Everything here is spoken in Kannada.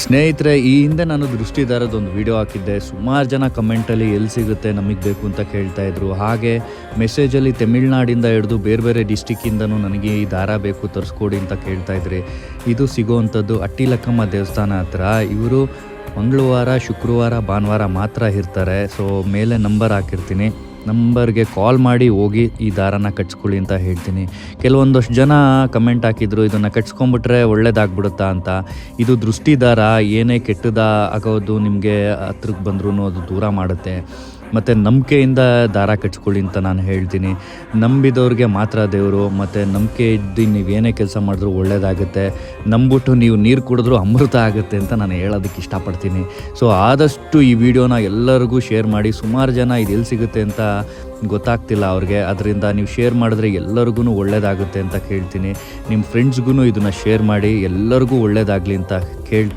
ಸ್ನೇಹಿತರೆ, ಈ ಹಿಂದೆ ನಾನು ದೃಷ್ಟಿದಾರದೊಂದು ವಿಡಿಯೋ ಹಾಕಿದ್ದೆ. ಸುಮಾರು ಜನ ಕಮೆಂಟಲ್ಲಿ ಎಲ್ಲಿ ಸಿಗುತ್ತೆ ನಮಗೆ ಬೇಕು ಅಂತ ಕೇಳ್ತಾಯಿದ್ರು. ಹಾಗೆ ಮೆಸೇಜಲ್ಲಿ ತಮಿಳ್ನಾಡಿಂದ ಹಿಡಿದು ಬೇರೆ ಬೇರೆ ಡಿಸ್ಟಿಕ್ಕಿಂದನೂ ನನಗೆ ಈ ದಾರ ಬೇಕು ತರಿಸ್ಕೊಡಿ ಅಂತ ಕೇಳ್ತಾಯಿದ್ರಿ. ಇದು ಸಿಗೋವಂಥದ್ದು ಅಟ್ಟಿಲಕ್ಕಮ್ಮ ದೇವಸ್ಥಾನ ಹತ್ರ. ಇವರು ಮಂಗಳವಾರ, ಶುಕ್ರವಾರ, ಭಾನುವಾರ ಮಾತ್ರ ಇರ್ತಾರೆ. ಸೊ ಮೇಲೆ ನಂಬರ್ ಹಾಕಿರ್ತೀನಿ, ನಂಬರ್ಗೆ ಕಾಲ್ ಮಾಡಿ ಹೋಗಿ ಈ ದಾರನ ಕಟ್ಸ್ಕೊಳ್ಳಿ ಅಂತ ಹೇಳ್ತೀನಿ. ಕೆಲವೊಂದಷ್ಟು ಜನ ಕಮೆಂಟ್ ಹಾಕಿದ್ರು, ಇದನ್ನು ಕಟ್ಸ್ಕೊಂಬಿಟ್ರೆ ಒಳ್ಳೇದಾಗ್ಬಿಡುತ್ತಾ ಅಂತ. ಇದು ದೃಷ್ಟಿ ದಾರ, ಏನೇ ಕೆಟ್ಟದ ಆಗೋದು ನಿಮಗೆ ಹತ್ರಕ್ಕೆ ಬಂದ್ರೂ ಅದು ದೂರ ಮಾಡುತ್ತೆ. ಮತ್ತು ನಂಬಿಕೆಯಿಂದ ದಾರ ಕಟ್ಸ್ಕೊಳ್ಳಿ ಅಂತ ನಾನು ಹೇಳ್ತೀನಿ. ನಂಬಿದವ್ರಿಗೆ ಮಾತ್ರ ದೇವರು, ಮತ್ತು ನಂಬಿಕೆ ಇದ್ದು ನೀವೇನೇ ಕೆಲಸ ಮಾಡಿದ್ರೂ ಒಳ್ಳೆಯದಾಗುತ್ತೆ. ನಂಬಿಬಿಟ್ಟು ನೀವು ನೀರು ಕುಡಿದ್ರೂ ಅಮೃತ ಆಗುತ್ತೆ ಅಂತ ನಾನು ಹೇಳೋದಕ್ಕೆ ಇಷ್ಟಪಡ್ತೀನಿ. ಸೊ ಆದಷ್ಟು ಈ ವಿಡಿಯೋನ ಎಲ್ಲರಿಗೂ ಶೇರ್ ಮಾಡಿ. ಸುಮಾರು ಜನ ಇದು ಎಲ್ಲಿ ಸಿಗುತ್ತೆ ಅಂತ ಗೊತ್ತಾಗ್ತಿಲ್ಲ ಅವ್ರಿಗೆ. ಅದರಿಂದ ನೀವು ಶೇರ್ ಮಾಡಿದ್ರೆ ಎಲ್ಲರಿಗೂ ಒಳ್ಳೆಯದಾಗುತ್ತೆ ಅಂತ ಕೇಳ್ತೀನಿ. ನಿಮ್ಮ ಫ್ರೆಂಡ್ಸ್ಗೂ ಇದನ್ನು ಶೇರ್ ಮಾಡಿ, ಎಲ್ಲರಿಗೂ ಒಳ್ಳೆಯದಾಗಲಿ ಅಂತ ಕೇಳ್ತಾ